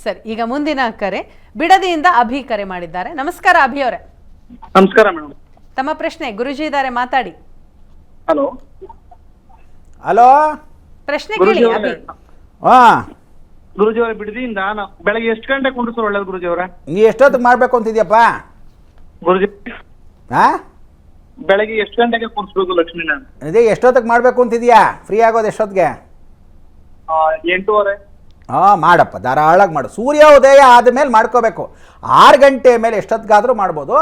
ಸರಿ, ಈಗ ಮುಂದಿನ ಕರೆ ಬಿಡದಿಯಿಂದ ಅಭಿ ಕರೆ ಮಾಡಿದ್ದಾರೆ. ನಮಸ್ಕಾರ ಅಭಿ ಅವರೇ. ನಮಸ್ಕಾರ ಮೇಡಮ್. ತಮ್ಮ ಪ್ರಶ್ನೆ ಗುರುಜಿ ಇದ್ದಾರೆ, ಮಾತಾಡಿ. ಹಲೋ ಹಲೋ, ಪ್ರಶ್ನೆ ಕೇಳಿ ಅಭಿ. ಗುರುಜಿ ಅವರ ಬಿಡದಿಯಿಂದ ಬೆಳಗ್ಗೆ ಎಷ್ಟು ಗಂಟೆ ಕುಂಡ್ರಿಸೋರು ಒಳ್ಳೇದು ಗುರುಜಿ ಅವರೇ? ನೀ ಎಷ್ಟೊತ್ತಿಗೆ ಮಾಡ್ಬೇಕು ಅಂತಿದ್ಯಪ್ಪ? ಗುರುಜಿ ಹಾ, ಬೆಳಗ್ಗೆ ಎಷ್ಟು ಗಂಟೆಗೆ ಕುಂಡ್ರಿಸ್ಬೇಕು ಲಕ್ಷ್ಮಿನ? ಇದೇ ಎಷ್ಟೊತ್ತಿಗೆ ಮಾಡಬೇಕು ಅಂತಿದ್ಯಾ? ಫ್ರೀ ಆಗೋದು ಎಷ್ಟೊತ್ತಿಗೆ? 8:30. ಮಾಡಪ್ಪ, ಧಾರಾಳವಾಗಿ ಮಾಡು. ಸೂರ್ಯೋದಯ ಆದಮೇಲೆ ಮಾಡ್ಕೋಬೇಕು. 6 ಗಂಟೆ ಮೇಲೆ ಎಷ್ಟೊತ್ತಿಗಾದರೂ ಮಾಡ್ಬೋದು.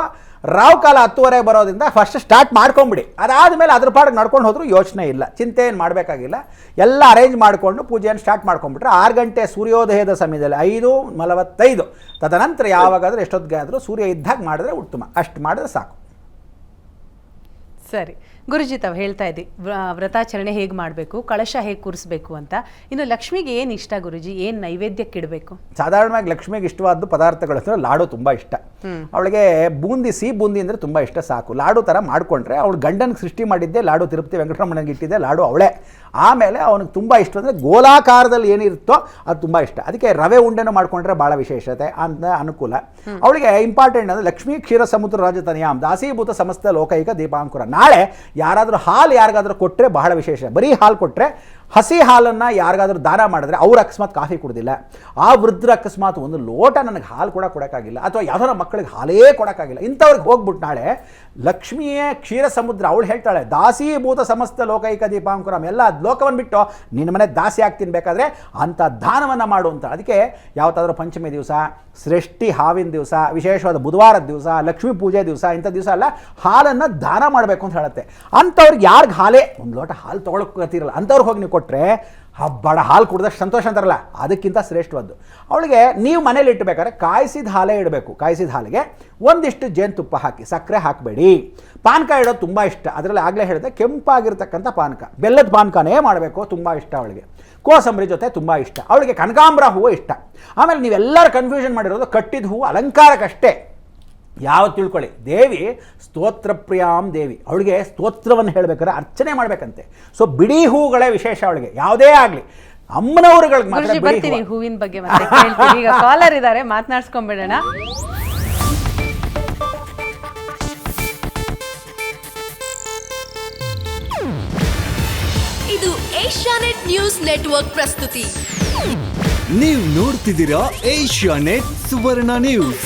ರಾವ್ ಕಾಲ 10:30 ಬರೋದ್ರಿಂದ ಫಸ್ಟ್ ಸ್ಟಾರ್ಟ್ ಮಾಡ್ಕೊಂಬಿಡಿ. ಅದಾದಮೇಲೆ ಅದ್ರ ಪಾಡಿಗೆ ನಡ್ಕೊಂಡು ಹೋದ್ರೂ ಯೋಚನೆ ಇಲ್ಲ, ಚಿಂತೆ ಏನು ಮಾಡಬೇಕಾಗಿಲ್ಲ. ಎಲ್ಲ ಅರೇಂಜ್ ಮಾಡಿಕೊಂಡು ಪೂಜೆಯನ್ನು ಸ್ಟಾರ್ಟ್ ಮಾಡ್ಕೊಂಡ್ಬಿಟ್ರೆ 6 ಗಂಟೆ ಸೂರ್ಯೋದಯದ ಸಮಯದಲ್ಲಿ 5:45 ತದನಂತರ ಯಾವಾಗಾದರೂ ಎಷ್ಟೊತ್ತಿಗೆ ಆದರೂ ಸೂರ್ಯ ಇದ್ದಾಗ ಮಾಡಿದ್ರೆ ಉತ್ತಮ. ಅಷ್ಟು ಮಾಡಿದ್ರೆ ಸಾಕು. ಸರಿ ಗುರುಜಿ, ತಾವು ಹೇಳ್ತಾ ಇದ್ದಿ ವ್ರತಾಚರಣೆ ಹೇಗೆ ಮಾಡಬೇಕು, ಕಳಶ ಹೇಗೆ ಕೂರಿಸ್ಬೇಕು ಅಂತ. ಇನ್ನು ಲಕ್ಷ್ಮಿಗೆ ಏನು ಇಷ್ಟ ಗುರುಜಿ, ಏನು ನೈವೇದ್ಯಕ್ಕೆ ಇಡಬೇಕು? ಸಾಧಾರಣವಾಗಿ ಲಕ್ಷ್ಮಿಗೆ ಇಷ್ಟವಾದ ಪದಾರ್ಥಗಳು ಅಂದರೆ ಲಾಡು ತುಂಬ ಇಷ್ಟ. ಅವಳಿಗೆ ಸಿಹಿ ಬೂಂದಿ ಅಂದರೆ ತುಂಬ ಇಷ್ಟ. ಸಾಕು ಲಾಡು ಥರ ಮಾಡಿಕೊಂಡ್ರೆ, ಅವಳು ಗಂಡನಿಗೆ ಸೃಷ್ಟಿ ಮಾಡಿದ್ದೆ ಲಾಡು, ತಿರುಪತಿ ವೆಂಕಟರಮಣನಿಗೆ ಇಟ್ಟಿದ್ದೆ ಲಾಡು ಅವಳೇ. ಆಮೇಲೆ ಅವನಿಗೆ ತುಂಬ ಇಷ್ಟ ಅಂದರೆ ಗೋಲಾಕಾರದಲ್ಲಿ ಏನಿರುತ್ತೋ ಅದು ತುಂಬ ಇಷ್ಟ. ಅದಕ್ಕೆ ರವೆ ಉಂಡೆನೂ ಮಾಡಿಕೊಂಡ್ರೆ ಭಾಳ ವಿಶೇಷತೆ ಅಂತ ಅನುಕೂಲ. ಅವಳಿಗೆ ಇಂಪಾರ್ಟೆಂಟ್ ಅಂದರೆ ಲಕ್ಷ್ಮೀ ಕ್ಷೀರ ಸಮುದ್ರ ರಾಜತನಯಾಮ್ ದಾಸೀಭೂತ ಸಮಸ್ತ ಲೋಕೈಕ ದೀಪಾಂಕುರ. ನಾಳೆ ಯಾರಾದರೂ ಹಾಲು ಯಾರಿಗಾದ್ರೂ ಕೊಟ್ಟರೆ ಬಹಳ ವಿಶೇಷ. ಬರೀ ಹಾಲು ಕೊಟ್ಟರೆ, ಹಸಿ ಹಾಲನ್ನು ಯಾರಿಗಾದ್ರೂ ದಾನ ಮಾಡಿದ್ರೆ ಅವ್ರು ಅಕಸ್ಮಾತ್ ಕಾಫಿ ಕುಡ್ದಿಲ್ಲ, ಆ ವೃದ್ಧರು ಅಕಸ್ಮಾತ್ ಒಂದು ಲೋಟ ನನಗೆ ಹಾಲು ಕೂಡ ಕೊಡೋಕ್ಕಾಗಿಲ್ಲ, ಅಥವಾ ಯಾವ್ದಾರ ಮಕ್ಕಳಿಗೆ ಹಾಲೇ ಕೊಡೋಕ್ಕಾಗಿಲ್ಲ, ಇಂಥವ್ರಿಗೆ ಹೋಗ್ಬಿಟ್ಟು ನಾಳೆ ಲಕ್ಷ್ಮಿಯ ಕ್ಷೀರ ಸಮುದ್ರ ಅವಳು ಹೇಳ್ತಾಳೆ, ದಾಸೀಭೂತ ಸಮಸ್ತ ಲೋಕೈಕ ದೀಪಾಂಕುರಂ, ಎಲ್ಲ ಲೋಕವನ್ನು ಬಿಟ್ಟು ನಿನ್ನ ಮನೆ ದಾಸಿ ಆಗ್ತೀನಿ ಬೇಕಾದರೆ ಅಂಥ ದಾನವನ್ನು ಮಾಡು ಅಂತ. ಅದಕ್ಕೆ ಯಾವತ್ತಾದ್ರೂ ಪಂಚಮಿ ದಿವಸ, ಸೃಷ್ಟಿ ಹಾವಿನ ದಿವಸ, ವಿಶೇಷವಾದ ಬುಧವಾರದ ದಿವಸ, ಲಕ್ಷ್ಮೀ ಪೂಜೆ ದಿವಸ, ಇಂಥ ದಿವಸ ಎಲ್ಲ ಹಾಲನ್ನು ದಾನ ಮಾಡಬೇಕು ಅಂತ ಹೇಳುತ್ತೆ. ಅಂಥವ್ರಿಗೆ ಯಾರಿಗೆ ಹಾಲೇ ಒಂದು ಲೋಟ ಹಾಲು ತೊಗೊಳಕ್ಕಿರಲ್ಲ ಅಂಥವ್ರಿಗೆ ಹೋಗಿ ನೀವು ಕೊಟ್ಟರೆ ಹಬ್ಬಡ ಹಾಲು ಕುಡ್ದಷ್ಟು ಸಂತೋಷ ಅಂತಾರಲ್ಲ, ಅದಕ್ಕಿಂತ ಶ್ರೇಷ್ಠವಾದ್ದು. ಅವಳಿಗೆ ನೀವು ಮನೇಲಿ ಇಟ್ಟಬೇಕಾದ್ರೆ ಕಾಯಿಸಿದ ಹಾಲೇ ಇಡಬೇಕು. ಕಾಯಿಸಿದ ಹಾಲಿಗೆ ಒಂದಿಷ್ಟು ಜೇನುತುಪ್ಪ ಹಾಕಿ, ಸಕ್ಕರೆ ಹಾಕಬೇಡಿ. ಪಾನಕ ಇಡೋದು ತುಂಬ ಇಷ್ಟ. ಅದರಲ್ಲಿ ಆಗಲೇ ಹೇಳಿದೆ, ಕೆಂಪಾಗಿರ್ತಕ್ಕಂಥ ಪಾನಕ, ಬೆಲ್ಲದ ಪಾನಕನೇ ಮಾಡಬೇಕು, ತುಂಬ ಇಷ್ಟ ಅವಳಿಗೆ. ಕೋಸಂಬರಿ ಜೊತೆ ತುಂಬ ಇಷ್ಟ ಅವಳಿಗೆ. ಕನಕಾಂಬರ ಹೂವು ಇಷ್ಟ. ಆಮೇಲೆ ನೀವೆಲ್ಲರೂ ಕನ್ಫ್ಯೂಷನ್ ಮಾಡಿರೋದು ಕಟ್ಟಿದ ಹೂವು ಅಲಂಕಾರಕ್ಕಷ್ಟೇ. ಯಾವ ತಿಳ್ಕೊಳ್ಳಿ, ದೇವಿ ಸ್ತೋತ್ರ ಪ್ರಿಯಾಂ ದೇವಿ, ಅವಳಿಗೆ ಸ್ತೋತ್ರವನ್ನು ಹೇಳಬೇಕಾದ್ರೆ ಅರ್ಚನೆ ಮಾಡಬೇಕಂತೆ. ಸೊ ಬಿಡಿ ಹೂಗಳೇ ವಿಶೇಷ ಅವಳಿಗೆ, ಯಾವುದೇ ಆಗಲಿ. ಅಮ್ಮನವ್ರುಗಳಿಗೆ ಮಾತ್ರ ಬರ್ತೀನಿ ಹೂವಿನ ಬಗ್ಗೆ ಮತ್ತೆ ಕೇಳ್ತೀನಿ. ಈಗ ಕಾಲರ್ ಇದ್ದಾರೆ, ಮಾತನಾಡ್ಸ್ಕೊಂಡ್ಬಿಡೋಣ. ಇದು ಏಷ್ಯಾನೆಟ್ ನ್ಯೂಸ್ ನೆಟ್ವರ್ಕ್ ಪ್ರಸ್ತುತಿ. ನೀವು ನೋಡ್ತಿದ್ದೀರಾ ಏಷ್ಯಾನೆಟ್ ಸುವರ್ಣ ನ್ಯೂಸ್.